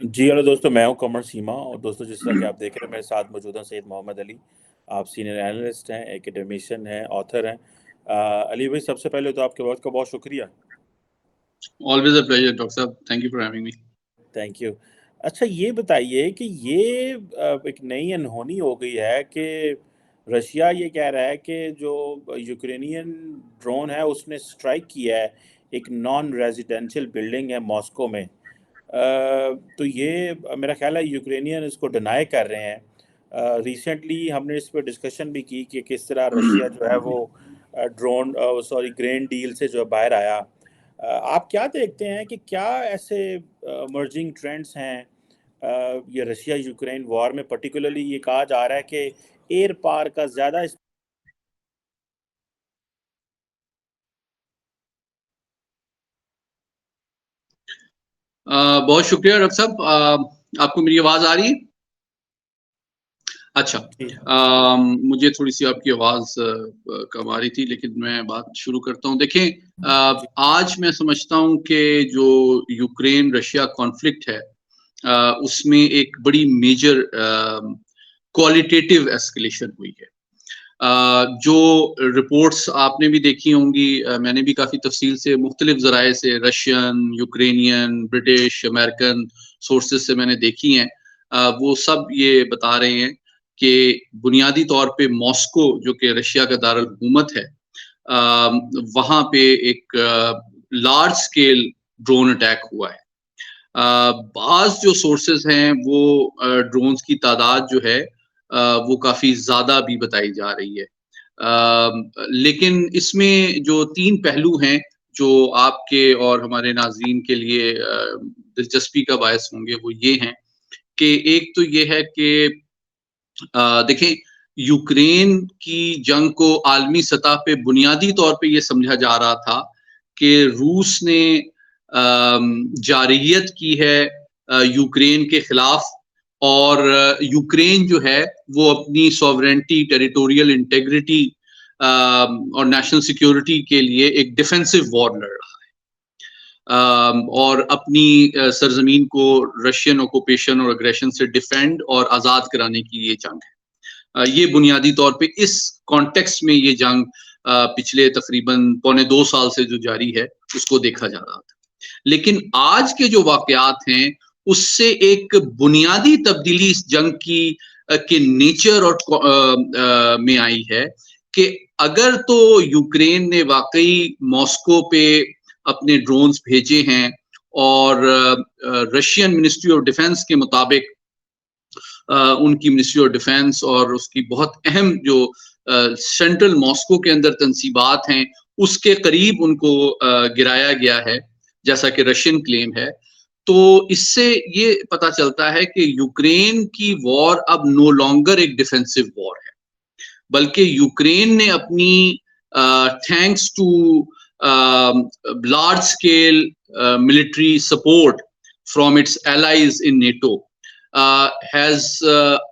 جی hello دوستوں، میں ہوں قمر سیما، اور دوستوں جس طرح کہ آپ دیکھ رہے ہیں میرے ساتھ موجود ہیں سید محمد علی. آپ سینئر اینالسٹ ہیں، ایکیڈیمیشین ہیں، آتھر ہیں. علی بھائی، سب سے پہلے تو آپ کے وقت کا بہت شکریہ. Always a pleasure, Dr. Saab. Thank you for having me. Thank you. اچھا یہ بتائیے کہ یہ ایک نئی انہونی ہو گئی ہے کہ رشیا یہ کہہ رہا ہے کہ جو یوکرینین ڈرون ہے اس نے اسٹرائک کیا ہے ایک نان ریزیڈینشیل بلڈنگ ہے ماسکو میں. تو یہ میرا خیال ہے یوکرینین اس کو ڈینائی کر رہے ہیں. ریسنٹلی ہم نے اس پہ ڈسکشن بھی کی کہ کس طرح رشیا جو ہے وہ ڈرون گرین ڈیل سے جو ہے باہر آیا. آپ کیا دیکھتے ہیں کہ کیا ایسے ایمرجنگ ٹرینڈز ہیں یہ رشیا یوکرین وار میں؟ پرٹیکولرلی یہ کہا جا رہا ہے کہ ایئر پار کا زیادہ بہت شکریہ ڈاکٹر صاحب. آپ کو میری آواز آ رہی ہے؟ اچھا. مجھے تھوڑی سی آپ کی آواز کم آ رہی تھی، لیکن میں بات شروع کرتا ہوں. دیکھیں، آج میں سمجھتا ہوں کہ جو یوکرین رشیا کانفلکٹ ہے اس میں ایک بڑی میجر کوالٹیٹیو ایسکلیشن ہوئی ہے. جو رپورٹس آپ نے بھی دیکھی ہوں گی، میں نے بھی کافی تفصیل سے مختلف ذرائع سے Russian, Ukrainian, British, American sources سے میں نے دیکھی ہیں. وہ سب یہ بتا رہے ہیں کہ بنیادی طور پہ ماسکو جو کہ رشیا کا دارالحکومت ہے، وہاں پہ ایک لارج سکیل ڈرون اٹیک ہوا ہے. بعض جو سورسز ہیں وہ ڈرونز کی تعداد جو ہے وہ کافی زیادہ بھی بتائی جا رہی ہے. لیکن اس میں جو 3 پہلو ہیں جو آپ کے اور ہمارے ناظرین کے لیے دلچسپی کا باعث ہوں گے، وہ یہ ہیں کہ ایک تو یہ ہے کہ دیکھیں، یوکرین کی جنگ کو عالمی سطح پہ بنیادی طور پہ یہ سمجھا جا رہا تھا کہ روس نے جارحیت کی ہے یوکرین کے خلاف، اور یوکرین جو ہے وہ اپنی سوورنٹی، ٹیریٹوریل انٹیگریٹی اور نیشنل سیکیورٹی کے لیے ایک ڈیفینسو وار لڑ رہا ہے، اور اپنی سرزمین کو رشین اوکوپیشن اور اگریشن سے ڈیفینڈ اور آزاد کرانے کی یہ جنگ ہے. یہ بنیادی طور پہ اس کانٹیکسٹ میں یہ جنگ پچھلے تقریباً 1.25 سال سے جو جاری ہے اس کو دیکھا جا رہا تھا. لیکن آج کے جو واقعات ہیں اس سے ایک بنیادی تبدیلی اس جنگ کے نیچر اور میں آئی ہے کہ اگر تو یوکرین نے واقعی ماسکو پہ اپنے ڈرونز بھیجے ہیں، اور رشین منسٹری آف ڈیفنس کے مطابق ان کی منسٹری آف ڈیفنس اور اس کی بہت اہم جو سینٹرل ماسکو کے اندر تنصیبات ہیں اس کے قریب ان کو گرایا گیا ہے جیسا کہ رشین کلیم ہے، تو اس سے یہ پتہ چلتا ہے کہ یوکرین کی وار اب نو لانگر ایک ڈیفینسو وار ہے، بلکہ یوکرین نے اپنی thanks to large scale military support from its allies in NATO has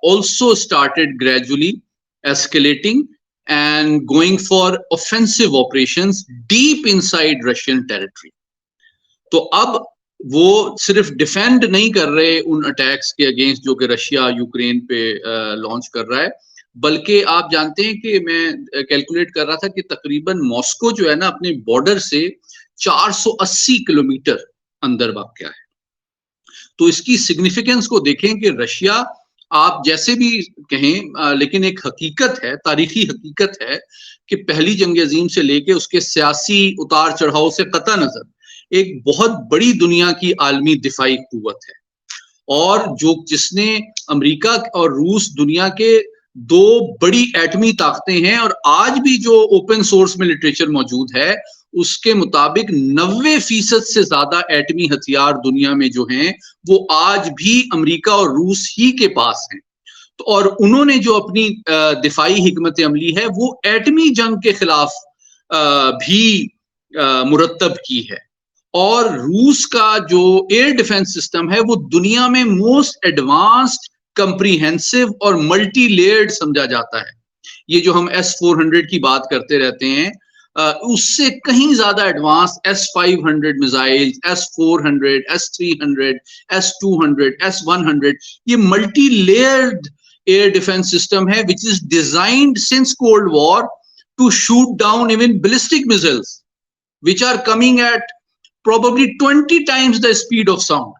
also started gradually escalating and going for offensive operations deep inside Russian territory. تو اب وہ صرف ڈیفینڈ نہیں کر رہے ان اٹیکس کے اگینسٹ جو کہ رشیا یوکرین پہ لانچ کر رہا ہے، بلکہ آپ جانتے ہیں کہ میں کیلکولیٹ کر رہا تھا کہ تقریباً ماسکو جو ہے نا اپنے بارڈر سے 480 کلومیٹر اندر واقع ہے. تو اس کی سگنیفیکنس کو دیکھیں کہ رشیا، آپ جیسے بھی کہیں لیکن ایک حقیقت ہے، تاریخی حقیقت ہے کہ پہلی جنگ عظیم سے لے کے اس کے سیاسی اتار چڑھاؤ سے قطع نظر ایک بہت بڑی دنیا کی عالمی دفاعی قوت ہے، اور جس نے امریکہ اور روس دنیا کے 2 بڑی ایٹمی طاقتیں ہیں، اور آج بھی جو اوپن سورس میں لٹریچر موجود ہے اس کے مطابق 90% سے زیادہ ایٹمی ہتھیار دنیا میں جو ہیں وہ آج بھی امریکہ اور روس ہی کے پاس ہیں. اور انہوں نے جو اپنی دفاعی حکمت عملی ہے وہ ایٹمی جنگ کے خلاف بھی مرتب کی ہے، اور روس کا جو ایئر ڈیفنس سسٹم ہے وہ دنیا میں موسٹ ایڈوانسڈ، کمپریہنسو اور ملٹی لیئرڈ سمجھا جاتا ہے. یہ جو ہم S-400 کی بات کرتے رہتے ہیں، اس سے کہیں زیادہ advance S-500 missile, S-400, S-300, S-200, S-100, یہ multi Laird year defence system ہے which is designed since Cold War to shoot down even ballistic missiles which are coming at probably 20 times the speed of sound.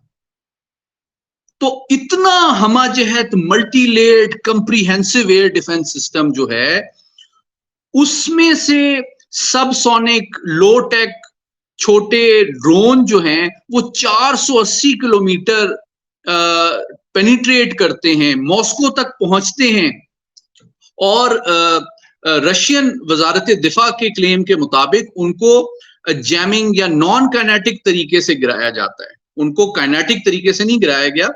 تو اتنا ہمہ جہت multi layered comprehensive air defence system جو ہے, اس میں سے سب sonic لو ٹیک چھوٹے ڈرون جو ہیں وہ 480 کلومیٹر پینیٹریٹ کرتے ہیں, ماسکو تک پہنچتے ہیں, اور رشین وزارت دفاع کے کلیم کے مطابق ان کو جیمنگ یا نان کائنیٹک طریقے سے گرایا جاتا ہے. ان کو کائنیٹک طریقے سے نہیں گرایا گیا,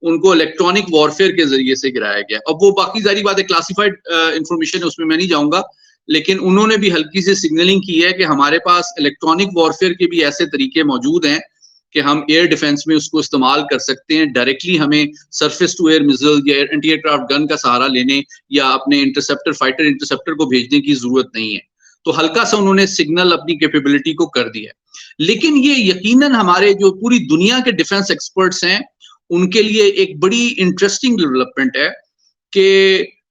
ان کو الیکٹرانک وارفیئر کے ذریعے سے گرایا گیا. اب وہ باقی ساری باتیں کلاسیفائڈ انفارمیشن ہے, اس میں نہیں جاؤں گا, لیکن انہوں نے بھی ہلکی سے سگنلنگ کی ہے کہ ہمارے پاس الیکٹرانک وارفیئر کے بھی ایسے طریقے موجود ہیں کہ ہم ایئر ڈیفenس میں اس کو استعمال کر سکتے ہیں. ڈائریکٹلی ہمیں سرفیس ٹو ایئر میزائل یا اینٹی ایئر کرافٹ گن کا سہارا لینے یا اپنے انٹرسپٹر فائٹر انٹرسپٹر کو بھیجنے کی ضرورت نہیں ہے. تو ہلکا سا انہوں نے سگنل اپنی کیپیبلٹی کو کر دیا ہے. لیکن یہ یقیناً ہمارے جو پوری دنیا کے ڈیفenس ایکسپرٹس ہیں ان کے لیے ایک بڑی انٹرسٹنگ ڈیولپمنٹ ہے کہ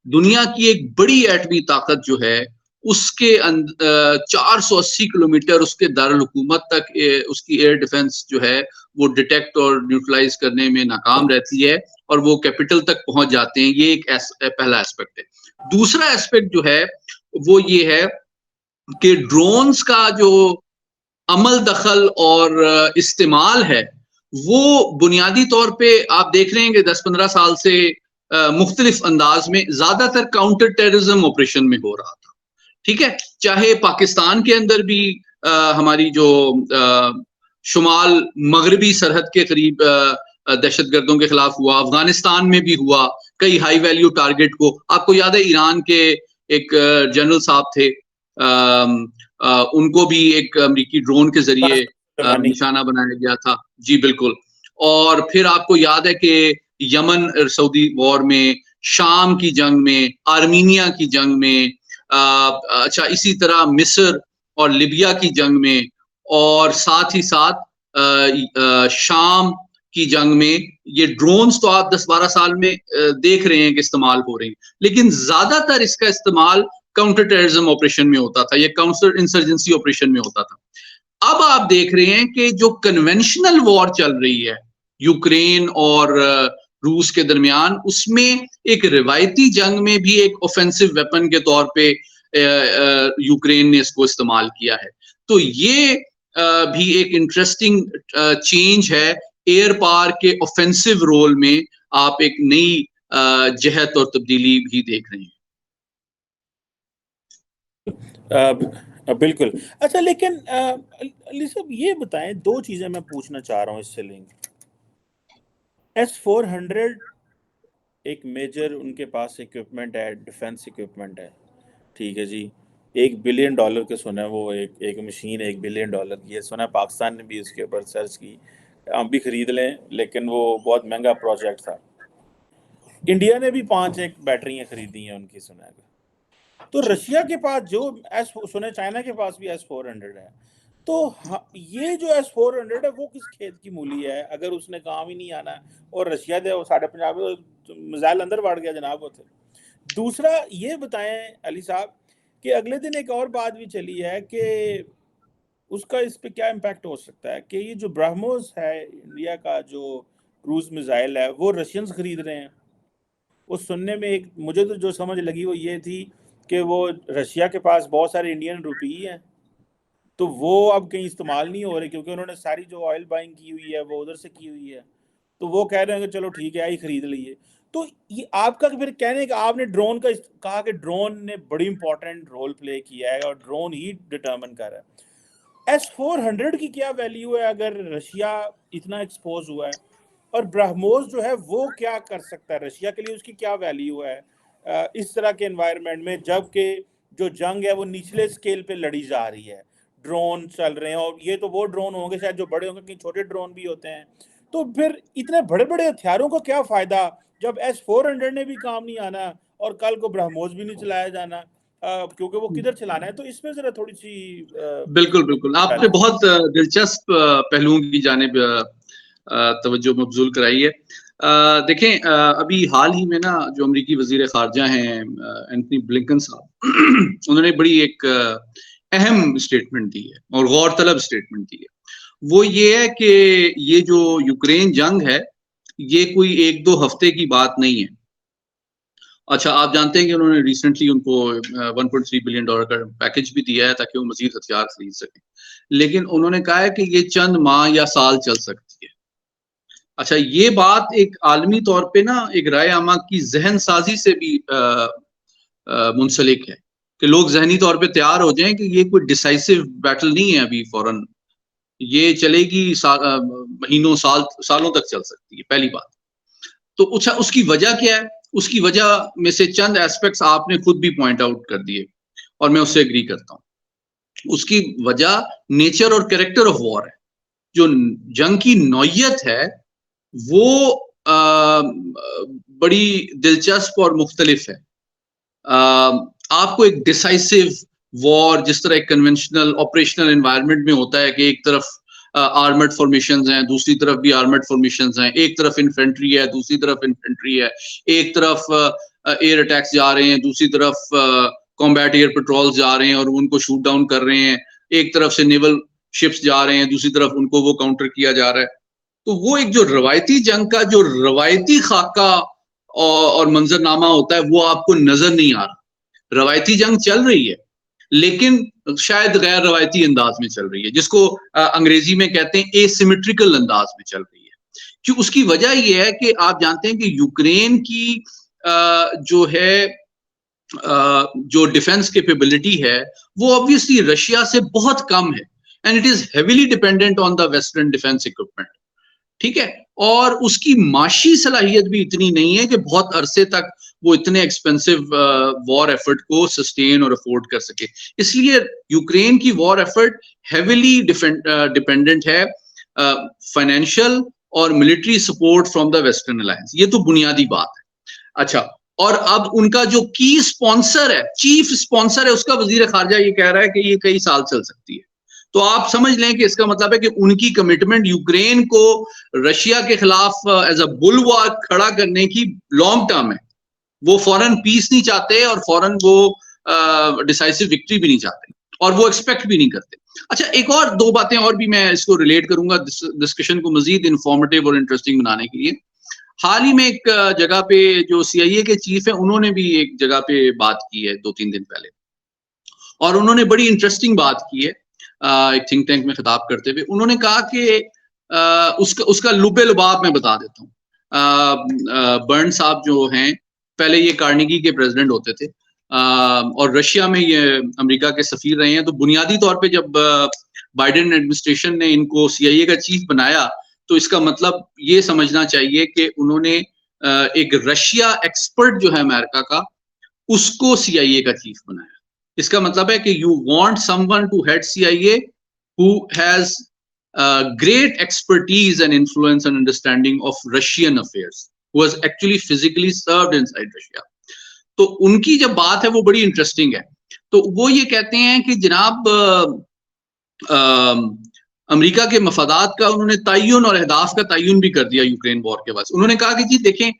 دنیا کی ایک بڑی ایٹمی طاقت جو ہے اس کے 480 کلومیٹر اس کے دارالحکومت تک اس کی ایئر ڈیفenس جو ہے وہ ڈیٹیکٹ اور نیوٹرلائز کرنے میں ناکام رہتی ہے, اور وہ کیپٹل تک پہنچ جاتے ہیں. یہ ایک پہلا ایسپیکٹ ہے. دوسرا ایسپیکٹ جو ہے وہ یہ ہے کہ ڈرونز کا جو عمل دخل اور استعمال ہے وہ بنیادی طور پہ آپ دیکھ رہے ہیں کہ 10-15 سال سے مختلف انداز میں زیادہ تر کاؤنٹر ٹیررزم آپریشن میں ہو رہا تھا. ٹھیک ہے, چاہے پاکستان کے اندر بھی ہماری جو شمال مغربی سرحد کے قریب دہشت گردوں کے خلاف ہوا, افغانستان میں بھی ہوا, کئی ہائی ویلیو ٹارگٹ کو, آپ کو یاد ہے ایران کے ایک جنرل صاحب تھے, ان کو بھی ایک امریکی ڈرون کے ذریعے نشانہ بنایا گیا تھا. جی بالکل. اور پھر آپ کو یاد ہے کہ یمن سعودی وار میں, شام کی جنگ میں, آرمینیا کی جنگ میں, اچھا اسی طرح مصر اور لیبیا کی جنگ میں, اور ساتھ ہی ساتھ شام کی جنگ میں یہ ڈرونز تو آپ 10-12 سال میں دیکھ رہے ہیں کہ استعمال ہو رہے ہیں, لیکن زیادہ تر اس کا استعمال کاؤنٹر ٹیررزم آپریشن میں ہوتا تھا یا کاؤنٹر انسرجنسی آپریشن میں ہوتا تھا. اب آپ دیکھ رہے ہیں کہ جو کنونشنل وار چل رہی ہے یوکرین اور روس کے درمیان, اس میں ایک روایتی جنگ میں بھی ایک اوفینسو ویپن کے طور پہ یوکرین نے اس کو استعمال کیا ہے. تو یہ بھی ایک انٹرسٹنگ چینج ہے ایئر پاور کے اوفینسو رول میں, آپ ایک نئی جہت اور تبدیلی بھی دیکھ رہے ہیں. بالکل. اچھا لیکن علی صاحب یہ بتائیں, دو چیزیں میں پوچھنا چاہ رہا ہوں اس سے لنک. S-400 ایک میجر ان کے پاس اکوپمنٹ ہے, ڈیفenس اکوپمنٹ ہے, ٹھیک ہے جی, $1 بلین کے سنا ہے, وہ ایک مشین $1 بلین کی ہے. سنا ہے پاکستان نے بھی اس کے اوپر سرچ کی, ہم بھی خرید لیں, لیکن وہ بہت مہنگا پروجیکٹ تھا. انڈیا نے بھی 5 بیٹریاں خریدی ہیں ان کی, سنا ہے. تو رشیا کے پاس جو سنے, چائنا کے پاس بھی S-400 ہے. تو یہ جو S-400 ہے وہ کس کھیت کی مولی ہے اگر اس نے کام ہی نہیں آنا ہے, اور رشیا دے 50 میزائل اندر بڑھ گیا جناب وہ تھے. دوسرا یہ بتائیں علی صاحب کہ اگلے دن ایک اور بات بھی چلی ہے کہ اس کا اس پہ کیا امپیکٹ ہو سکتا ہے کہ یہ جو برہموس ہے انڈیا کا جو کروز میزائل ہے وہ رشینز خرید رہے ہیں. وہ سننے میں ایک مجھے تو جو سمجھ لگی وہ یہ تھی کہ وہ رشیا کے پاس بہت سارے انڈین روپی ہیں, تو وہ اب کہیں استعمال نہیں ہو رہے کیونکہ انہوں نے ساری جو آئل بائنگ کی ہوئی ہے وہ ادھر سے کی ہوئی ہے. تو وہ کہہ رہے ہیں کہ چلو ٹھیک ہے ہی خرید لیے. تو یہ آپ کا پھر کہنے کہ آپ نے ڈرون کا کہا کہ ڈرون نے بڑی امپورٹنٹ رول پلے کیا ہے اور ڈرون ہی ڈٹرمن کر رہا ہے. S-400 کی کیا ویلیو ہے اگر رشیا اتنا ایکسپوز ہوا ہے, اور برہموس جو ہے وہ کیا کر سکتا ہے رشیا کے لیے, اس کی کیا ویلیو ہے اس طرح کے انوائرمنٹ میں, جب کہ جو جنگ ہے وہ نچلے سکیل پہ لڑی جا رہی ہے, ڈرون چل رہے ہیں, اور یہ تو وہ ڈرون ہوں گے شاید جو بڑے ہوں گے, کہیں چھوٹے ڈرون بھی ہوتے ہیں. تو پھر اتنے بڑے بڑے ہتھیاروں کا کیا فائدہ جب S-400 نے بھی کام نہیں آنا اور کل کو برہموس بھی نہیں چلایا جانا. کیونکہ وہ کدھر چلانا ہے. تو اس میں ذرا تھوڑی سی بالکل بالکل آپ نے بہت دلچسپ پہلوؤں کی جانب توجہ مبذول کرائی ہے. دیکھیں ابھی حال ہی میں نا جو امریکی وزیر خارجہ ہیں اینتھنی بلنکن صاحب, انہوں نے بڑی ایک اہم اسٹیٹمنٹ دی ہے اور غور طلب اسٹیٹمنٹ دی ہے. وہ یہ ہے کہ یہ جو یوکرین جنگ ہے یہ کوئی ایک دو ہفتے کی بات نہیں ہے. اچھا آپ جانتے ہیں کہ انہوں نے ریسنٹلی ان کو $1.3 بلین کا پیکج بھی دیا ہے تاکہ وہ مزید ہتھیار خرید سکیں, لیکن انہوں نے کہا ہے کہ یہ چند ماہ یا سال چل سکتی ہے. اچھا یہ بات ایک عالمی طور پہ نا ایک رائے عامہ کی ذہن سازی سے بھی منسلک ہے کہ لوگ ذہنی طور پہ تیار ہو جائیں کہ یہ کوئی ڈیسائسو بیٹل نہیں ہے ابھی فوراً, یہ چلے گی مہینوں سالوں تک چل سکتی ہے. پہلی بات تو اچھا اس کی وجہ کیا ہے؟ اس کی وجہ میں سے چند ایسپیکٹس آپ نے خود بھی پوائنٹ آؤٹ کر دیے اور میں اس سے اگری کرتا ہوں. اس کی وجہ نیچر اور کریکٹر آف وار ہے. جو جنگ کی نوعیت ہے وہ بڑی دلچسپ اور مختلف ہے. آپ کو ایک ڈیسائسو وار جس طرح ایک کنونشنل آپریشنل انوائرمنٹ میں ہوتا ہے کہ ایک طرف آرمڈ فارمیشنز ہیں, دوسری طرف بھی آرمڈ فارمیشنز ہیں, ایک طرف انفینٹری ہے, دوسری طرف انفینٹری ہے, ایک طرف ایئر اٹیکس جا رہے ہیں, دوسری طرف کمبیٹ ایئر پیٹرولز جا رہے ہیں اور ان کو شوٹ ڈاؤن کر رہے ہیں, ایک طرف سے نیول شپس جا رہے ہیں, دوسری طرف ان کو وہ کاؤنٹر کیا جا رہا ہے. تو وہ ایک جو روایتی جنگ کا جو روایتی خاکہ اور منظرنامہ ہوتا ہے وہ آپ کو نظر نہیں آ رہا. روایتی جنگ چل رہی ہے لیکن شاید غیر روایتی انداز میں چل رہی ہے, جس کو انگریزی میں کہتے ہیں اے سیمیٹریکل انداز میں چل رہی ہے. کیوں؟ اس کی وجہ یہ ہے کہ آپ جانتے ہیں کہ یوکرین کی جو ہے جو ڈیفنس کیپیبلٹی ہے وہ obviously رشیا سے بہت کم ہے, and it is heavily dependent on the western defence equipment. ٹھیک ہے, اور اس کی معاشی صلاحیت بھی اتنی نہیں ہے کہ بہت عرصے تک وہ اتنے ایکسپینسو وار ایفرٹ کو سسٹین اور افورڈ کر سکے. اس لیے یوکرین کی وار ایفرٹ ہیویلی ڈیپینڈنٹ ہے فائنینشیل اور military support from the western alliance. یہ تو بنیادی بات ہے. اچھا, اور اب ان کا جو کی اسپانسر ہے, چیف اسپانسر ہے, اس کا وزیر خارجہ یہ کہہ رہا ہے کہ یہ کئی سال چل سکتی ہے. تو آپ سمجھ لیں کہ اس کا مطلب ہے کہ ان کی کمٹمنٹ یوکرین کو رشیا کے خلاف ایز اے بلوار کھڑا کرنے کی لانگ ٹرم ہے. وہ فوراً پیس نہیں چاہتے اور فوراً وہ ڈیسائسو وکٹری بھی نہیں چاہتے اور وہ ایکسپیکٹ بھی نہیں کرتے. اچھا ایک اور دو باتیں اور بھی میں اس کو ریلیٹ کروں گا ڈسکشن کو مزید انفارمیٹیو اور انٹرسٹنگ بنانے کے لیے. حال ہی میں ایک جگہ پہ جو CIA کے چیف ہیں انہوں نے بھی ایک جگہ پہ بات کی ہے 2-3 دن پہلے, اور انہوں نے بڑی انٹرسٹنگ بات کی ہے ایک تھنک ٹینک میں خطاب کرتے ہوئے. انہوں نے کہا کہ اس کا لبے لباب میں بتا دیتا ہوں. برن صاحب جو ہیں پہلے یہ کارنیگی کے پریزیڈنٹ ہوتے تھے اور رشیا میں یہ امریکہ کے سفیر رہے ہیں. تو بنیادی طور پہ جب بائیڈن ایڈمنسٹریشن نے ان کو CIA کا چیف بنایا تو اس کا مطلب یہ سمجھنا چاہیے کہ انہوں نے ایک رشیا ایکسپرٹ جو ہے امریکہ کا اس کو CIA کا چیف بنایا. اس کا مطلب ہے کہ you want someone to head CIA who has great expertise and influence and understanding of Russian affairs, who has actually physically served inside Russia. تو ان کی جب بات ہے وہ بڑی انٹرسٹنگ ہے. تو وہ یہ کہتے ہیں کہ جناب امریکہ کے مفادات کا انہوں نے تعین اور اہداف کا تعین بھی کر دیا یوکرین وار کے بعد. انہوں نے کہا کہ جی دیکھیں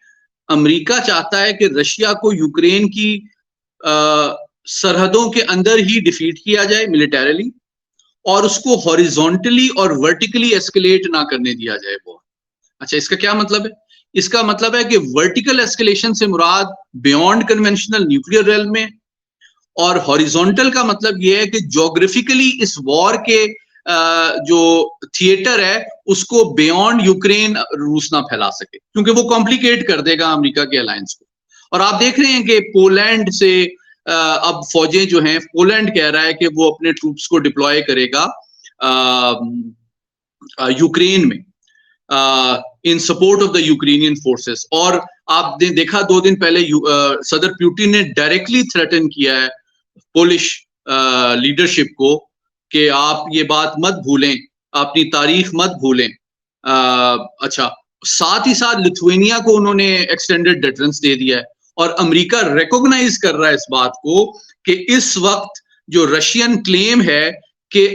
امریکہ چاہتا ہے کہ رشیا کو یوکرین کی سرحدوں کے اندر ہی ڈیفیٹ کیا جائے ملیٹریلی, اور اس کو ہاریزونٹلی اور ورٹیکلی ایسکیلیٹ نہ کرنے دیا جائے وہ. اچھا اس کا کیا مطلب ہے؟ اس کا مطلب ہے کہ ورٹیکل ایسکیلیشن سے مراد بیونڈ کنونشنل نیوکلیئر ریلم میں, اور ہاریزونٹل کا مطلب یہ ہے کہ جیوگرافیکلی اس وار کے جو تھیٹر ہے اس کو بیونڈ یوکرین روس نہ پھیلا سکے, کیونکہ وہ کمپلیکیٹ کر دے گا امریکہ کے الائنس کو. اور آپ دیکھ رہے ہیں کہ پولینڈ سے اب فوجیں جو ہیں, پولینڈ کہہ رہا ہے کہ وہ اپنے ٹروپس کو ڈپلوائے کرے گا یوکرین میں in support of the Ukrainian forces. اور آپ نے دیکھا 2 دن پہلے صدر پیوٹن نے ڈائریکٹلی تھریٹن کیا ہے پولش لیڈرشپ کو کہ آپ یہ بات مت بھولیں, اپنی تاریخ مت بھولیں. اچھا ساتھ ہی ساتھ لتھوینیا کو انہوں نے ایکسٹینڈڈ ڈیٹرنس دے دیا ہے, اور امریکہ ریکوگنائز کر رہا ہے اس بات کو کہ اس وقت جو رشین کلیم ہے کہ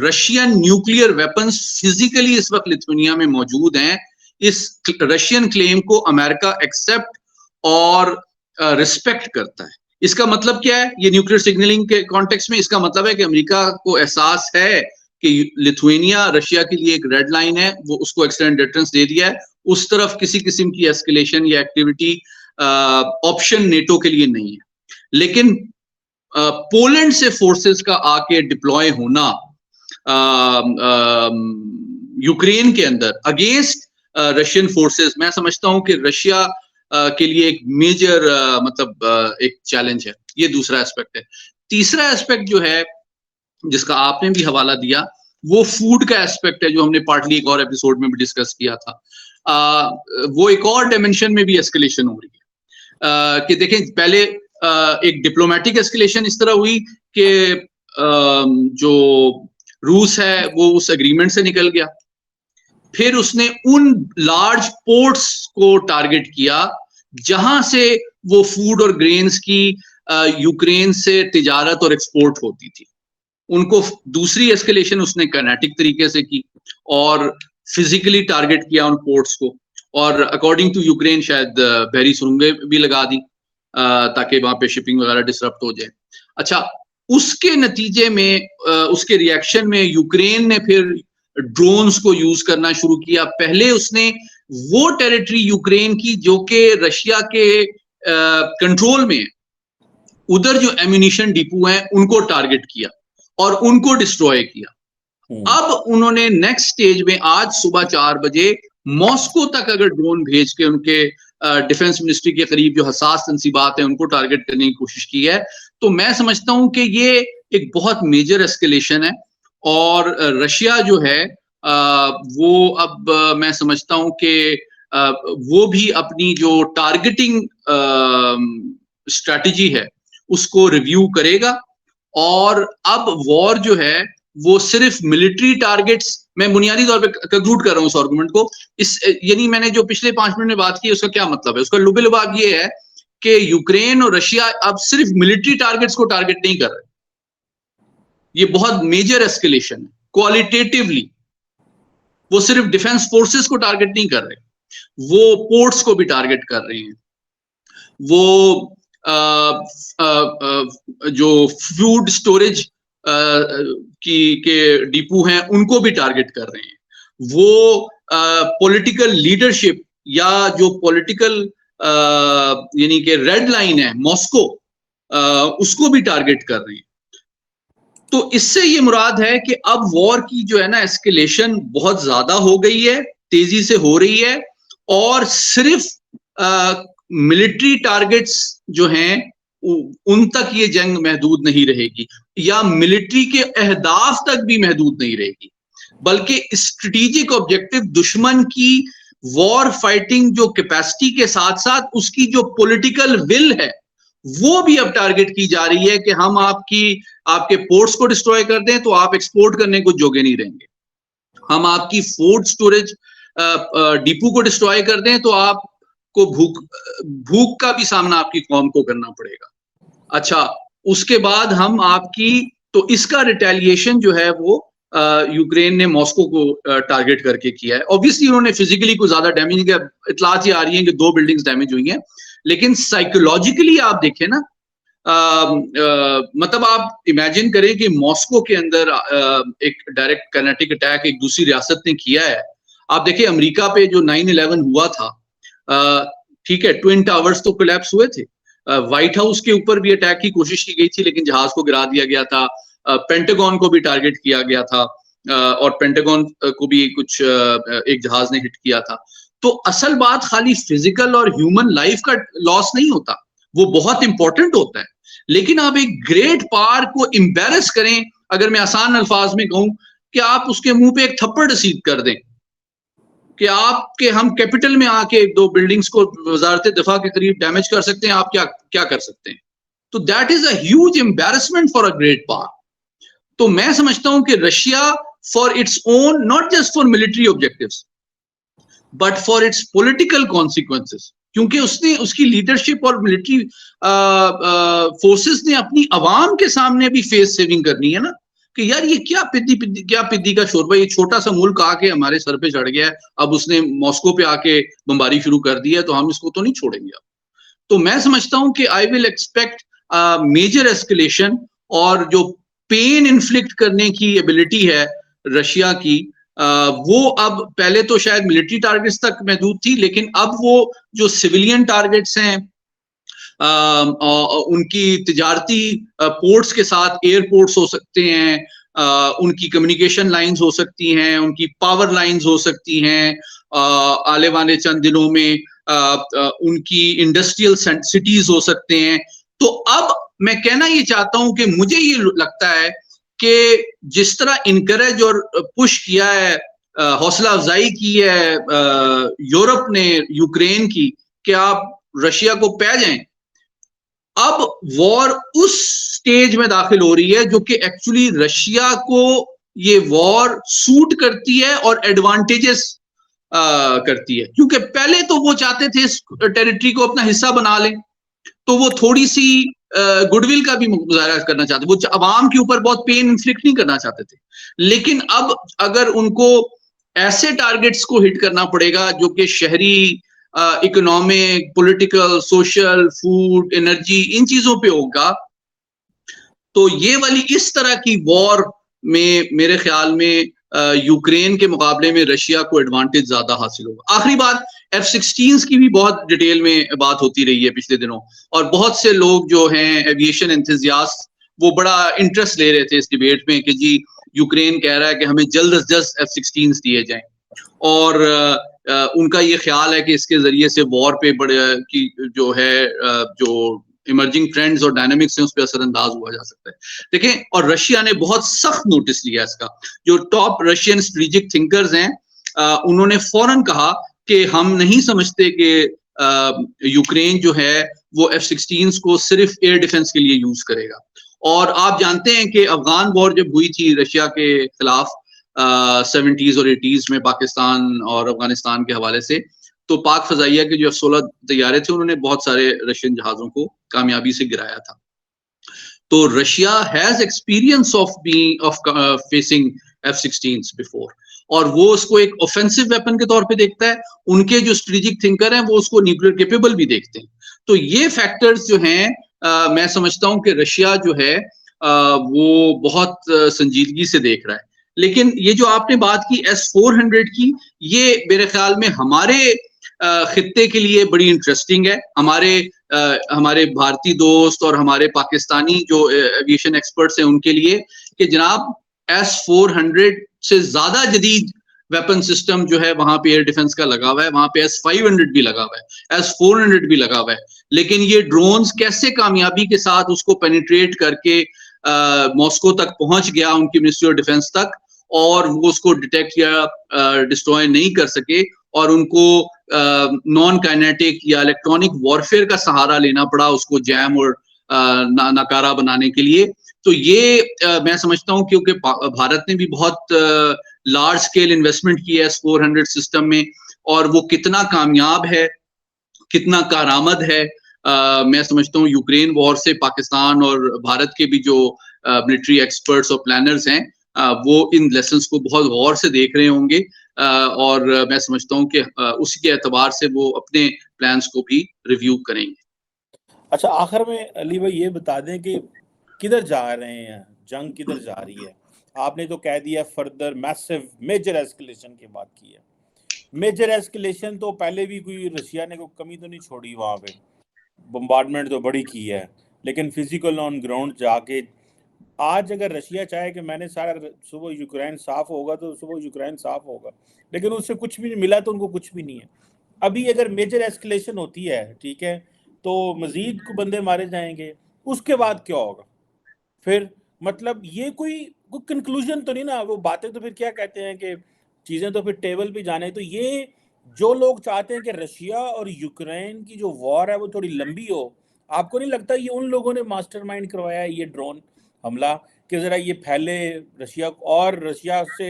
رشین نیوکلیئر ویپنز فزیکلی اس وقت لتھوینیا میں موجود ہیں, اس رشین کلیم کو امریکہ ایکسپٹ اور رسپیکٹ کرتا ہے. اس کا مطلب کیا ہے؟ یہ نیوکلیئر سگنلنگ کے کانٹیکس میں اس کا مطلب ہے کہ امریکہ کو احساس ہے کہ لتھوینیا رشیا کے لیے ایک ریڈ لائن ہے, وہ اس کو ایکسٹینڈ ڈیٹرنس دے دیا ہے, اس طرف کسی قسم کی ایسکیلیشن یا ایکٹیویٹی آپشن نیٹو کے لیے نہیں ہے. لیکن پولینڈ سے فورسز کا آ کے ڈپلوائے ہونا یوکرین کے اندر اگینسٹ رشین فورسز, میں سمجھتا ہوں کہ رشیا کے لیے ایک میجر مطلب ایک چیلنج ہے. یہ دوسرا ایسپیکٹ ہے. تیسرا ایسپیکٹ جو ہے جس کا آپ نے بھی حوالہ دیا وہ فوڈ کا ایسپیکٹ ہے, جو ہم نے پارٹلی ایک اور ایپیسوڈ میں بھی ڈسکس کیا تھا. وہ ایک اور ڈائمینشن میں بھی ایسکیلیشن ہو رہی ہے کہ دیکھیں پہلے ایک ڈپلومیٹک ایسکیلیشن اس طرح ہوئی کہ جو روس ہے وہ اس اگریمنٹ سے نکل گیا, پھر اس نے ان لارج پورٹس کو ٹارگٹ کیا جہاں سے وہ فوڈ اور گرینز کی یوکرین سے تجارت اور ایکسپورٹ ہوتی تھی. ان کو دوسری ایسکیلیشن اس نے کائنیٹک طریقے سے کی اور فزیکلی ٹارگٹ کیا ان پورٹس کو, اور اکارڈنگ ٹو یوکرین شاید بحری سرنگیں بھی لگا دی تاکہ وہاں پہ شپنگ وغیرہ ڈسرپٹ ہو جائے. اچھا, اس کے نتیجے میں اس کے ریئیکشن میں یوکرین نے پھر ڈرونز کو یوز کرنا شروع کیا. پہلے اس نے وہ ٹیریٹری یوکرین کی جو کہ رشیا کے کنٹرول میں ادھر جو ایمونیشن ڈیپو ہیں ان کو ٹارگٹ کیا اور ان کو ڈسٹروائے کیا. اب انہوں نے نیکسٹ سٹیج میں آج صبح 4 بجے ماسکو تک اگر ڈرون بھیج کے ان کے ڈیفنس منسٹری کے قریب جو حساس تنصیبات ہیں ان کو ٹارگٹ کرنے کی کوشش کی ہے. تو میں سمجھتا ہوں کہ یہ ایک بہت میجر ایسکیلیشن ہے, اور رشیا جو ہے وہ اب میں سمجھتا ہوں کہ وہ بھی اپنی جو ٹارگٹنگ اسٹریٹجی ہے اس کو ریویو کرے گا. اور اب وار جو ہے وہ صرف ملٹری ٹارگٹس, میں بنیادی طور پہ کنکلوڈ کر رہا ہوں اس آرگومنٹ کو, اس یعنی میں نے جو پچھلے 5 منٹ میں بات کی اس کا کیا مطلب ہے, اس کا لب لباب یہ ہے کہ یوکرین اور رشیا اب صرف ملٹری ٹارگٹس کو ٹارگٹ نہیں کر رہے. یہ بہت میجر ایسکیلیشن ہے. کوالٹیٹیولی وہ صرف ڈیفنس فورسز کو ٹارگٹ نہیں کر رہے, وہ پورٹس کو بھی ٹارگٹ کر رہے ہیں, وہ جو فوڈ سٹوریج کے ڈیپو ہیں ان کو بھی ٹارگٹ کر رہے ہیں, وہ پولیٹیکل لیڈرشپ یا جو پولیٹیکل یعنی کہ ریڈ لائن ہے ماسکو, اس کو بھی ٹارگٹ کر رہے ہیں. تو اس سے یہ مراد ہے کہ اب وار کی جو ہے نا ایسکیلیشن بہت زیادہ ہو گئی ہے, تیزی سے ہو رہی ہے, اور صرف ملٹری ٹارگٹس جو ہیں ان تک یہ جنگ محدود نہیں رہے گی, یا ملٹری کے اہداف تک بھی محدود نہیں رہے گی, بلکہ اسٹریٹجک آبجیکٹو دشمن کی وار فائٹنگ جو کیپیسٹی کے ساتھ ساتھ اس کی جو پولیٹیکل ول ہے وہ بھی اب ٹارگٹ کی جا رہی ہے کہ ہم آپ کے پورٹس کو ڈسٹروائے کر دیں تو آپ ایکسپورٹ کرنے کو جوگے نہیں رہیں گے, ہم آپ کی فوڈ سٹوریج ڈیپو کو ڈسٹروائے کر دیں تو آپ کو بھوک کا بھی سامنا آپ کی قوم کو کرنا پڑے گا. اچھا, اس کے بعد ہم آپ کی, تو اس کا ریٹیلیشن جو ہے وہ یوکرین نے ماسکو کو ٹارگٹ کر کے کیا ہے. اوبویسلی انہوں نے فزیکلی کوئی زیادہ ڈیمیج نہیں کیا, اطلاعات یہ آ رہی ہیں کہ 2 بلڈنگز ڈیمیج ہوئی ہیں, لیکن سائیکولوجیکلی آپ دیکھیں نا, مطلب آپ امیجن کریں کہ ماسکو کے اندر ایک ڈائریکٹ کائنیٹک اٹیک ایک دوسری ریاست نے کیا ہے. آپ دیکھیں امریکہ پہ جو 9/11 ہوا تھا, ٹھیک ہے, ٹوئن ٹاورز تو کولیپس ہوئے تھے, وائٹ ہاؤس کے اوپر بھی اٹیک کی کوشش کی گئی تھی لیکن جہاز کو گرا دیا گیا تھا, پینٹاگون کو بھی ٹارگٹ کیا گیا تھا, اور پینٹاگون کو بھی کچھ ایک جہاز نے ہٹ کیا تھا. تو اصل بات خالی فزیکل اور ہیومن لائف کا لاس نہیں ہوتا, وہ بہت امپورٹنٹ ہوتا ہے, لیکن آپ ایک گریٹ پاور کو امبیرس کریں, اگر میں آسان الفاظ میں کہوں کہ آپ اس کے منہ پہ ایک تھپڑ رسید کر دیں کہ آپ کے ہم کیپٹل میں آ کے 2 بلڈنگز کو وزارت دفاع کے قریب ڈیمیج کر سکتے ہیں, آپ کیا کر سکتے ہیں. تو that is a huge embarrassment for a great power. تو میں سمجھتا ہوں کہ Russia for its own, not just for military objectives but for its political consequences, کیونکہ اس کی لیڈرشپ اور ملٹری فورسز نے اپنی عوام کے سامنے بھی فیس سیونگ کرنی ہے نا، کہ یار یہ کیا پدی کا شوربہ، یہ چھوٹا سا ملک آ کے ہمارے سر پہ چڑھ گیا ہے، اب اس نے ماسکو پہ آ کے بمباری شروع کر دی ہے، تو ہم اس کو تو نہیں چھوڑیں گے اب. تو میں سمجھتا ہوں کہ آئی ول ایکسپیکٹ میجر ایسکلیشن، اور جو پین انفلکٹ کرنے کی ایبلٹی ہے رشیا کی، وہ اب پہلے تو شاید ملٹری ٹارگٹس تک محدود تھی، لیکن اب وہ جو سویلین ٹارگٹس ہیں، ان کی تجارتی پورٹس کے ساتھ ایئر پورٹس ہو سکتے ہیں، ان کی کمیونیکیشن لائنز ہو سکتی ہیں، ان کی پاور لائنز ہو سکتی ہیں، آنے والے چند دنوں میں ان کی انڈسٹریل سٹیز ہو سکتے ہیں. تو اب میں کہنا یہ چاہتا ہوں کہ مجھے یہ لگتا ہے کہ جس طرح انکریج اور پش کیا ہے، حوصلہ افزائی کی ہے یورپ نے یوکرین کی کہ آپ رشیا کو پہ جائیں، اب وار اس سٹیج میں داخل ہو رہی ہے جو کہ ایکچولی رشیا کو یہ وار سوٹ کرتی ہے اور ایڈوانٹیجز کرتی ہے. کیونکہ پہلے تو وہ چاہتے تھے اس ٹیریٹری کو اپنا حصہ بنا لیں، تو وہ تھوڑی سی گڈ ول کا بھی مظاہرہ کرنا چاہتے، وہ عوام کے اوپر بہت پین انفلکٹ نہیں کرنا چاہتے تھے. لیکن اب اگر ان کو ایسے ٹارگٹس کو ہٹ کرنا پڑے گا جو کہ شہری economic, political, social, food, energy, ان چیزوں پہ ہوگا، تو یہ والی اس طرح کی وار میں میرے خیال میں یوکرین کے مقابلے میں رشیا کو ایڈوانٹیج زیادہ حاصل ہوگا. آخری بات، F-16 کی بھی بہت ڈیٹیل میں بات ہوتی رہی ہے پچھلے دنوں، اور بہت سے لوگ جو ہیں ایویشن انتھوزیاسٹ وہ بڑا انٹرسٹ لے رہے تھے اس ڈیبیٹ میں کہ جی یوکرین کہہ رہا ہے کہ ہمیں جلد از جلد F-16 دیے جائیں، اور ان کا یہ خیال ہے کہ اس کے ذریعے سے وار پہ بڑے کی جو ہے جو ایمرجنگ ٹرینڈز اور ڈائنامکس ہیں اس پہ اثر انداز ہوا جا سکتا ہے. دیکھیں، اور رشیا نے بہت سخت نوٹس لیا اس کا. جو ٹاپ رشین اسٹریٹجک تھنکرز ہیں انہوں نے فوراً کہا کہ ہم نہیں سمجھتے کہ یوکرین جو ہے وہ F-16 کو صرف ایئر ڈیفنس کے لیے یوز کرے گا. اور آپ جانتے ہیں کہ افغان وار جب ہوئی تھی رشیا کے خلاف 70s اور 80s میں پاکستان اور افغانستان کے حوالے سے، تو پاک فضائیہ کے جو F-16 طیارے تھے انہوں نے بہت سارے رشین جہازوں کو کامیابی سے گرایا تھا. تو Russia has experience of facing F-16 before, اور وہ اس کو ایک اوفینسو ویپن کے طور پہ دیکھتا ہے. ان کے جو اسٹریٹجک تھنکر ہیں وہ اس کو نیوکلیئر کیپیبل بھی دیکھتے ہیں. تو یہ فیکٹرز جو ہیں میں سمجھتا ہوں کہ رشیا جو ہے وہ بہت سنجیدگی سے دیکھ رہا ہے. لیکن یہ جو آپ نے بات کی S-400 کی، یہ میرے خیال میں ہمارے خطے کے لیے بڑی انٹرسٹنگ ہے. ہمارے بھارتی دوست اور ہمارے پاکستانی جو ایویشن ایکسپرٹس ہیں ان کے لیے کہ جناب S-400 سے زیادہ جدید ویپن سسٹم جو ہے وہاں پہ ایئر ڈیفنس کا لگا ہوا ہے، وہاں پہ S-500 بھی لگا ہوا ہے، S-400 بھی لگا ہوا ہے. لیکن یہ ڈرونز کیسے کامیابی کے ساتھ اس کو پینیٹریٹ کر کے ماسکو تک پہنچ گیا، ان کی منسٹری آف ڈیفنس تک، اور وہ اس کو ڈیٹیکٹ یا ڈسٹروائے نہیں کر سکے، اور ان کو نان کائنیٹک یا الیکٹرانک وارفیئر کا سہارا لینا پڑا اس کو جیم اور ناکارہ بنانے کے لیے. تو یہ میں سمجھتا ہوں کیونکہ بھارت نے بھی بہت لارج اسکیل انویسٹمنٹ کی ہے S-400 سسٹم میں، اور وہ کتنا کامیاب ہے، کتنا کارآمد ہے، میں سمجھتا ہوں یوکرین وار سے پاکستان اور بھارت کے بھی جو ملٹری ایکسپرٹس اور پلانرز ہیں وہ ان لیسنز کو بہت غور سے دیکھ رہے ہوں گے، اور میں سمجھتا ہوں کہ اسی کے اعتبار سے وہ اپنے پلانز کو بھی ریویو کریں گے. اچھا، آخر میں علی بھائی یہ بتا دیں کہ کدھر جا رہے ہیں، جنگ کدھر جا رہی ہے؟ آپ نے تو کہہ دیا فردر میسو میجر ایسکلیشن کی بات کی ہے. میجر ایسکلیشن تو پہلے بھی کوئی رشیا نے کوئی کمی تو نہیں چھوڑی، وہاں پہ بمبارڈمنٹ تو بڑی کی ہے، لیکن فزیکل آن گراؤنڈ جا کے آج اگر رشیا چاہے کہ میں نے سارا صبح یوکرین صاف ہوگا تو صبح یوکرین صاف ہوگا، لیکن اس سے کچھ بھی نہیں ملا تو ان کو کچھ بھی نہیں ہے. ابھی اگر میجر ایسکلیشن ہوتی ہے، ٹھیک ہے، تو مزید کو بندے مارے جائیں گے، اس کے بعد کیا ہوگا پھر؟ مطلب یہ کوئی کنکلوژن تو نہیں نا، وہ باتیں تو پھر کیا کہتے ہیں کہ چیزیں تو پھر ٹیبل پہ جانے. تو یہ جو لوگ چاہتے ہیں کہ رشیا اور یوکرین کی جو وار ہے وہ تھوڑی لمبی ہو، آپ کو نہیں لگتا یہ ان لوگوں نے ماسٹر مائنڈ کروایا ہے یہ ڈرون حملہ کہ ذرا یہ پھیلے رشیا اور رشیا سے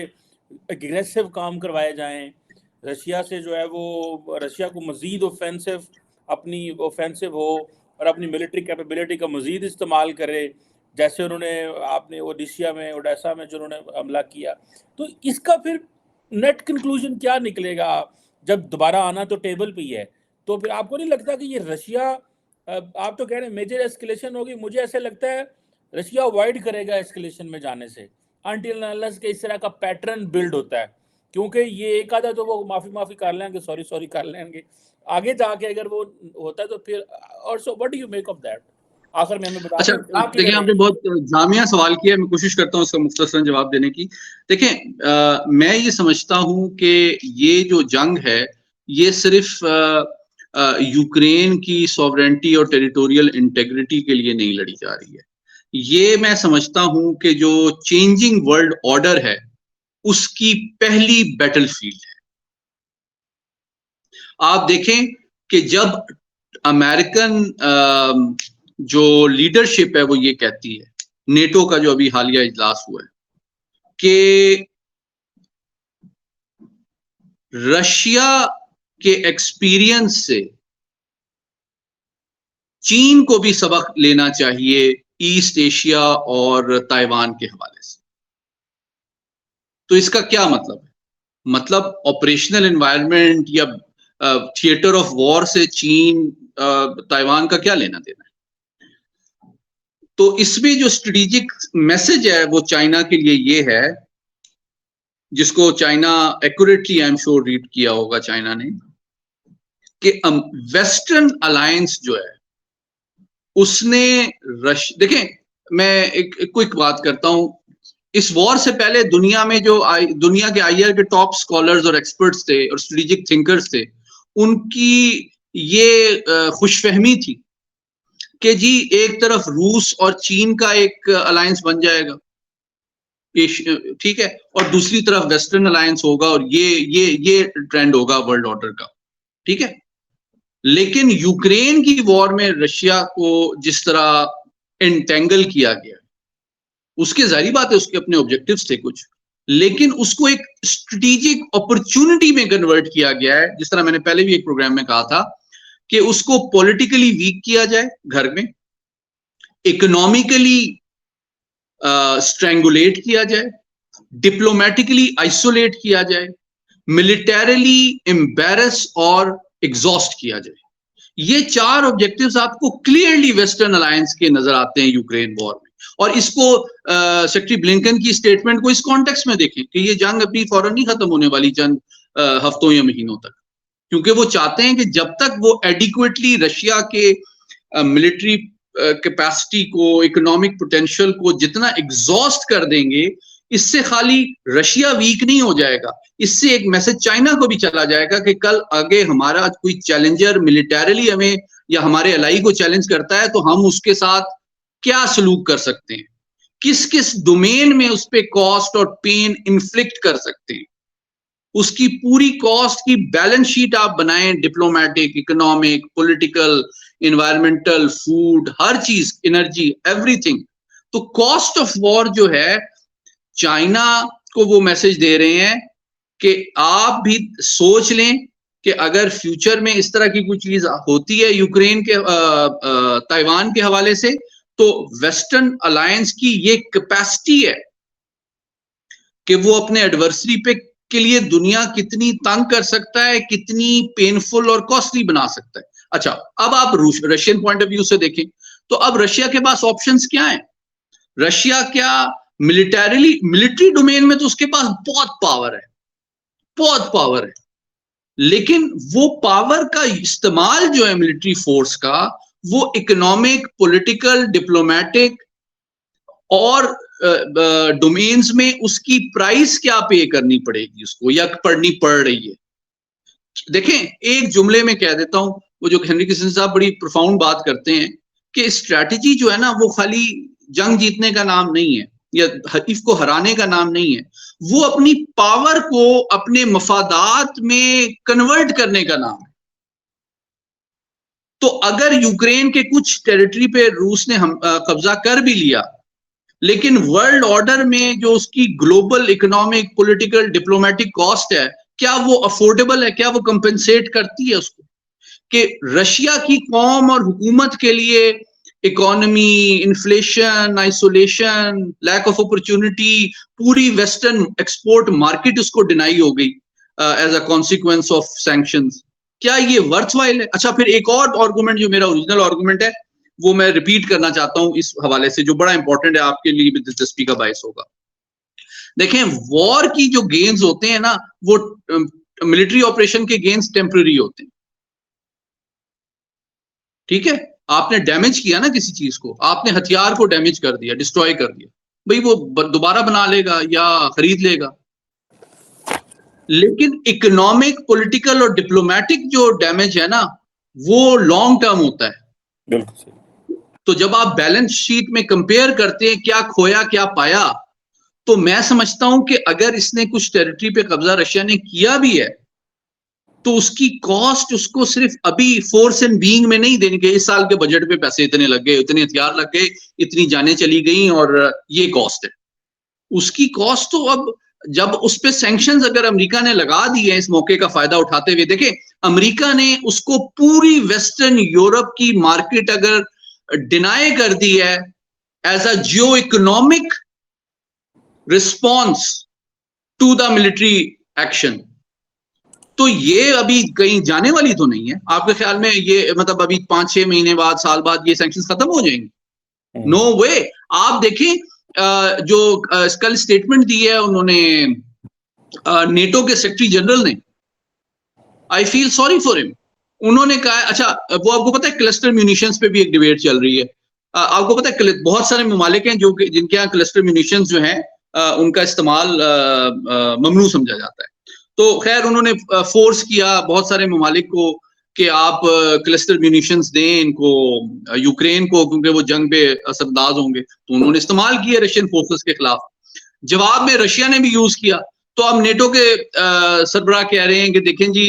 اگریسو کام کروائے جائیں، رشیا سے جو ہے وہ رشیا کو مزید اوفینسو اپنی اوفینسو ہو اور اپنی ملٹری کیپیبلٹی کا مزید استعمال کرے، جیسے انہوں نے آپ نے اوڈیشیا میں اوڈیسا میں جو انہوں نے حملہ کیا. تو اس کا پھر نیٹ کنکلوژن کیا نکلے گا جب دوبارہ آنا تو ٹیبل پہ ہی ہے؟ تو پھر آپ کو نہیں لگتا کہ یہ رشیا، آپ تو کہہ رہے ہیں میجر ایسکلیشن ہوگی، مجھے ایسے لگتا ہے رشیا اوائڈ کرے گا ایسکلیشن میں جانے سے انٹل انلیس کہ اس طرح کا پیٹرن بلڈ ہوتا ہے، کیونکہ یہ ایک آدھا تو وہ معافی کر لیں گے، سوری کر لیں گے، آگے جا کے اگر وہ ہوتا ہے تو پھر. اور so what do you make of that? آخر میں ہمیں بتا اچھا دیں آپ دیکھیں، کدھر آپ ہیں؟ نے بہت جامعہ سوال کیا ہے، میں کوشش کرتا ہوں اس کا مختصراً جواب دینے کی. دیکھیں میں یہ سمجھتا ہوں کہ یہ جو جنگ ہے یہ صرف یوکرین کی سوورنٹی اور ٹیریٹوریل انٹیگریٹی کے لیے نہیں لڑی جا رہی ہے. یہ میں سمجھتا ہوں کہ جو چینجنگ ورلڈ آرڈر ہے اس کی پہلی بیٹل فیلڈ ہے. آپ دیکھیں کہ جب امریکن جو لیڈرشپ ہے وہ یہ کہتی ہے، نیٹو کا جو ابھی حالیہ اجلاس ہوا ہے، کہ رشیا کے ایکسپیرینس سے چین کو بھی سبق لینا چاہیے ایسٹ ایشیا اور تائیوان کے حوالے سے. تو اس کا کیا مطلب ہے؟ مطلب آپریشنل انوائرمنٹ یا تھیٹر آف وار سے چین تائیوان کا کیا لینا دینا ہے؟ تو اس میں جو اسٹریٹجک میسج ہے وہ چائنا کے لیے یہ ہے، جس کو China accurately I am sure read کیا ہوگا چائنا نے، کہ ویسٹرن الائنس جو ہے اس نے دیکھیں میں ایک کوئک بات کرتا ہوں. اس وار سے پہلے دنیا میں جو دنیا کے آئی آر کے ٹاپ اسکالرز اور ایکسپرٹس تھے اور اسٹریٹجک تھنکرز تھے، ان کی یہ خوش فہمی تھی کہ جی ایک طرف روس اور چین کا ایک الائنس بن جائے گا، ٹھیک ہے، اور دوسری طرف ویسٹرن الائنس ہوگا، اور یہ ٹرینڈ ہوگا ورلڈ آرڈر کا، ٹھیک ہے. لیکن یوکرین کی وار میں رشیا کو جس طرح انٹینگل کیا گیا، اس کے ظاہری بات ہے اس کے اپنے آبجیکٹیوز تھے کچھ، لیکن اس کو ایک اسٹریٹجک اپرچونٹی میں کنورٹ کیا گیا ہے. جس طرح میں نے پہلے بھی ایک پروگرام میں کہا تھا کہ اس کو پولیٹیکلی ویک کیا جائے گھر میں، اکنامکلی اسٹرینگولیٹ کیا جائے، ڈپلومیٹکلی آئسولیٹ کیا جائے، ملیٹریلی امبیرس اور ایگزاسٹ کیا جائے. یہ چار آبجیکٹیوز آپ کو کلیئرلی ویسٹرن الائنس کے نظر آتے ہیں یوکرین وار میں. اور اس کو سیکرٹری بلنکن کی اسٹیٹمنٹ کو اس کانٹیکسٹ میں دیکھیں کہ یہ جنگ ابھی فوراً نہیں ختم ہونے والی، چند ہفتوں یا مہینوں تک، کیونکہ وہ چاہتے ہیں کہ جب تک وہ ایڈیکویٹلی رشیا کے ملٹری کیپیسٹی کو، اکنامک پوٹینشیل کو جتنا ایگزاسٹ کر دیں گے، اس سے خالی رشیا ویک نہیں ہو جائے گا، اس سے ایک میسج چائنا کو بھی چلا جائے گا کہ کل آگے ہمارا کوئی چیلنجر ملیٹریلی ہمیں یا ہمارے الائی کو چیلنج کرتا ہے تو ہم اس کے ساتھ کیا سلوک کر سکتے ہیں، کس ڈومین میں اس پہ کاسٹ اور پین انفلکٹ کر سکتے ہیں. اس کی پوری کاسٹ کی بیلنس شیٹ آپ بنائیں، diplomatic, economic, political, environmental, food, ہر چیز، انرجی، ایوری تھنگ. تو کاسٹ آف وار جو ہے چائنا کو وہ میسج دے رہے ہیں کہ آپ بھی سوچ لیں کہ اگر فیوچر میں اس طرح کی کوئی چیز ہوتی ہے یوکرین کے تائیوان کے حوالے سے، تو ویسٹرن الائنس کی یہ کیپیسٹی ہے کہ وہ اپنے ایڈورسری پہ کے لیے دنیا کتنی تنگ کر سکتا ہے، کتنی پینفل اور کاسٹلی بنا سکتا ہے. اچھا اب آپ رشین پوائنٹ آف ویو سے دیکھیں تو اب رشیا کے پاس آپشنز کیا ہیں؟ رشیا کیا ملٹری ڈومین میں تو اس کے پاس بہت پاور ہے، لیکن وہ پاور کا استعمال جو ہے ملٹری فورس کا، وہ اکنامک، پولیٹیکل، ڈپلومیٹک اور ڈومینز میں اس کی پرائس کیا پے کرنی پڑے گی اس کو، یا پڑنی پڑ رہی ہے. دیکھیں ایک جملے میں کہہ دیتا ہوں، وہ جو ہنری کسن صاحب بڑی پروفاؤنڈ بات کرتے ہیں کہ اسٹریٹجی جو ہے نا وہ خالی جنگ جیتنے کا نام نہیں ہے یا حریف کو ہرانے کا نام نہیں ہے، وہ اپنی پاور کو اپنے مفادات میں کنورٹ کرنے کا نام ہے. تو اگر یوکرین کے کچھ ٹیریٹری پہ روس نے قبضہ کر بھی لیا، لیکن ورلڈ آرڈر میں جو اس کی global economic, political, diplomatic cost ہے، کیا وہ افورڈیبل ہے؟ کیا وہ کمپنسیٹ کرتی ہے اس کو؟ کہ رشیا کی قوم اور حکومت کے لیے economy, inflation, isolation, lack of opportunity, پوری ویسٹرن ایکسپورٹ مارکیٹ اس کو ڈینائی ہو گئی as a consequence of sanctions. کیا یہ ورتھ وائل ہے؟ اچھا پھر ایک اور آرگومنٹ جو میرا اوریجنل آرگومنٹ ہے وہ میں ریپیٹ کرنا چاہتا ہوں اس حوالے سے، جو بڑا امپورٹنٹ ہے، آپ کے لیے بھی دلچسپی کا باعث ہوگا. دیکھیں وار کی جو گینز ہوتے ہیں نا وہ ملٹری آپریشن کے گینز ٹیمپرری ہوتے ہیں. ٹھیک ہے، آپ نے ڈیمیج کیا نا کسی چیز کو، آپ نے ہتھیار کو ڈیمیج کر دیا، ڈسٹروائے کر دیا، بھئی وہ دوبارہ بنا لے گا یا خرید لے گا. لیکن اکنامک، پولیٹیکل اور ڈپلومیٹک جو ڈیمیج ہے نا وہ لانگ ٹرم ہوتا ہے. بالکل صحیح. تو جب آپ بیلنس شیٹ میں کمپیئر کرتے ہیں کیا کھویا کیا پایا، تو میں سمجھتا ہوں کہ اگر اس نے کچھ ٹیریٹری پہ قبضہ رشیا نے کیا بھی ہے تو اس کی کاسٹ اس کو صرف ابھی فورس اینڈ بینگ میں نہیں دینی کہ اس سال کے بجٹ پہ پیسے اتنے لگ گئے، اتنے ہتھیار لگ گئے، اتنی جانیں چلی گئیں اور یہ کاسٹ ہے. اس کی کاسٹ تو اب جب اس پہ سینکشنز اگر امریکہ نے لگا دی ہے اس موقع کا فائدہ اٹھاتے ہوئے، دیکھیں امریکہ نے اس کو پوری ویسٹرن یورپ کی مارکیٹ اگر ڈینائی کر دی ہے as a geo economic response to the military action, تو یہ ابھی کہیں جانے والی تو نہیں ہے. آپ کے خیال میں یہ مطلب ابھی 5-6 مہینے بعد، سال بعد یہ سینکشنز ختم ہو جائیں گے؟ نو وے. آپ دیکھیں جو کل اسٹیٹمنٹ دی ہے انہوں نے نیٹو کے سیکرٹری جنرل نے، آئی فیل سوری فار ہم. انہوں نے کہا اچھا وہ آپ کو پتا ہے کلسٹر میونیشنز پہ بھی ایک ڈیبیٹ چل رہی ہے. آپ کو پتا ہے بہت سارے ممالک ہیں جو جن کے یہاں کلسٹر میونیشنز جو ہیں ان کا استعمال ممنوع سمجھا جاتا ہے. تو خیر انہوں نے فورس کیا بہت سارے ممالک کو کہ آپ کلسٹر میونیشنز دیں ان کو، یوکرین کو، کیونکہ وہ جنگ پہ اثر انداز ہوں گے. تو انہوں نے استعمال کیا رشین فورسز کے خلاف. جواب میں رشیا نے بھی یوز کیا. تو اب نیٹو کے سربراہ کہہ رہے ہیں کہ دیکھیں جی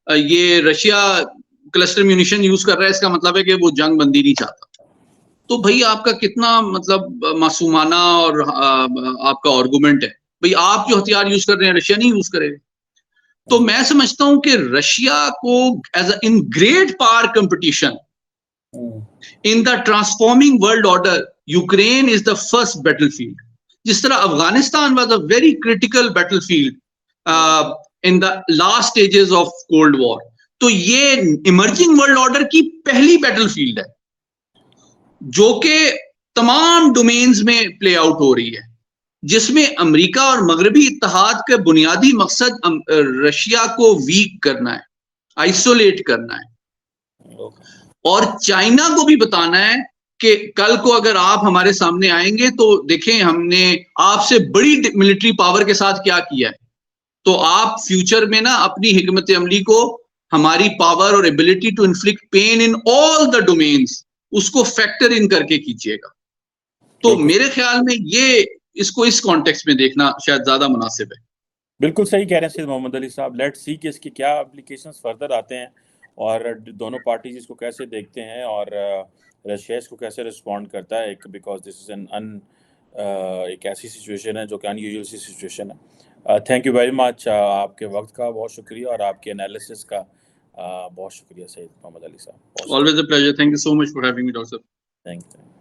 یہ رشیا کلسٹر میونیشن یوز کر رہا ہے، اس کا مطلب ہے کہ وہ جنگ بندی نہیں چاہتا. تو بھائی آپ کا کتنا مطلب معصومانہ اور آپ کا آرگومنٹ ہے. بھئی آپ جو ہتھیار یوز کر رہے ہیں رشیا نہیں یوز کرے. تو میں سمجھتا ہوں کہ رشیا کو as a in great power competition in the transforming world order Ukraine is the first battle field. جس طرح Afghanistan was a very critical battle field in the last stages of cold war, تو یہ emerging world order کی پہلی battle field ہے جو کہ تمام ڈومینز میں پلے آؤٹ ہو رہی ہے، جس میں امریکہ اور مغربی اتحاد کا بنیادی مقصد رشیا کو ویک کرنا ہے، آئسولیٹ کرنا ہے، اور چائنا کو بھی بتانا ہے کہ کل کو اگر آپ ہمارے سامنے آئیں گے تو دیکھیں ہم نے آپ سے بڑی ملٹری پاور کے ساتھ کیا کیا ہے. تو آپ فیوچر میں نا اپنی حکمت عملی کو ہماری پاور اور ability to inflict pain in all the domains اس کو فیکٹر ان کر کے کیجیے گا. تو میرے خیال میں یہ اس کو اس کانٹیکس میں دیکھنا شاید زیادہ مناسب ہے. بالکل صحیح کہہ رہے ہیں سید محمد علی صاحب. لیٹ سی کہ اس کے کیا اپلیکیشنز فردر آتے ہیں اور دونوں پارٹیز اس کو کیسے دیکھتے ہیں اور رشیا اس کو کیسے رسپونڈ کرتا ہے، بیکاز دس از ایک ایسی سچویشن ہے جو کہ ان یوزول سی سچویشن ہے. Thank you very much. آپ کے وقت کا بہت شکریہ اور آپ کے انالیسس کا بہت شکریہ سید محمد علی صاحب. Always a pleasure. Thank you so much for having me, Dr. Thank you.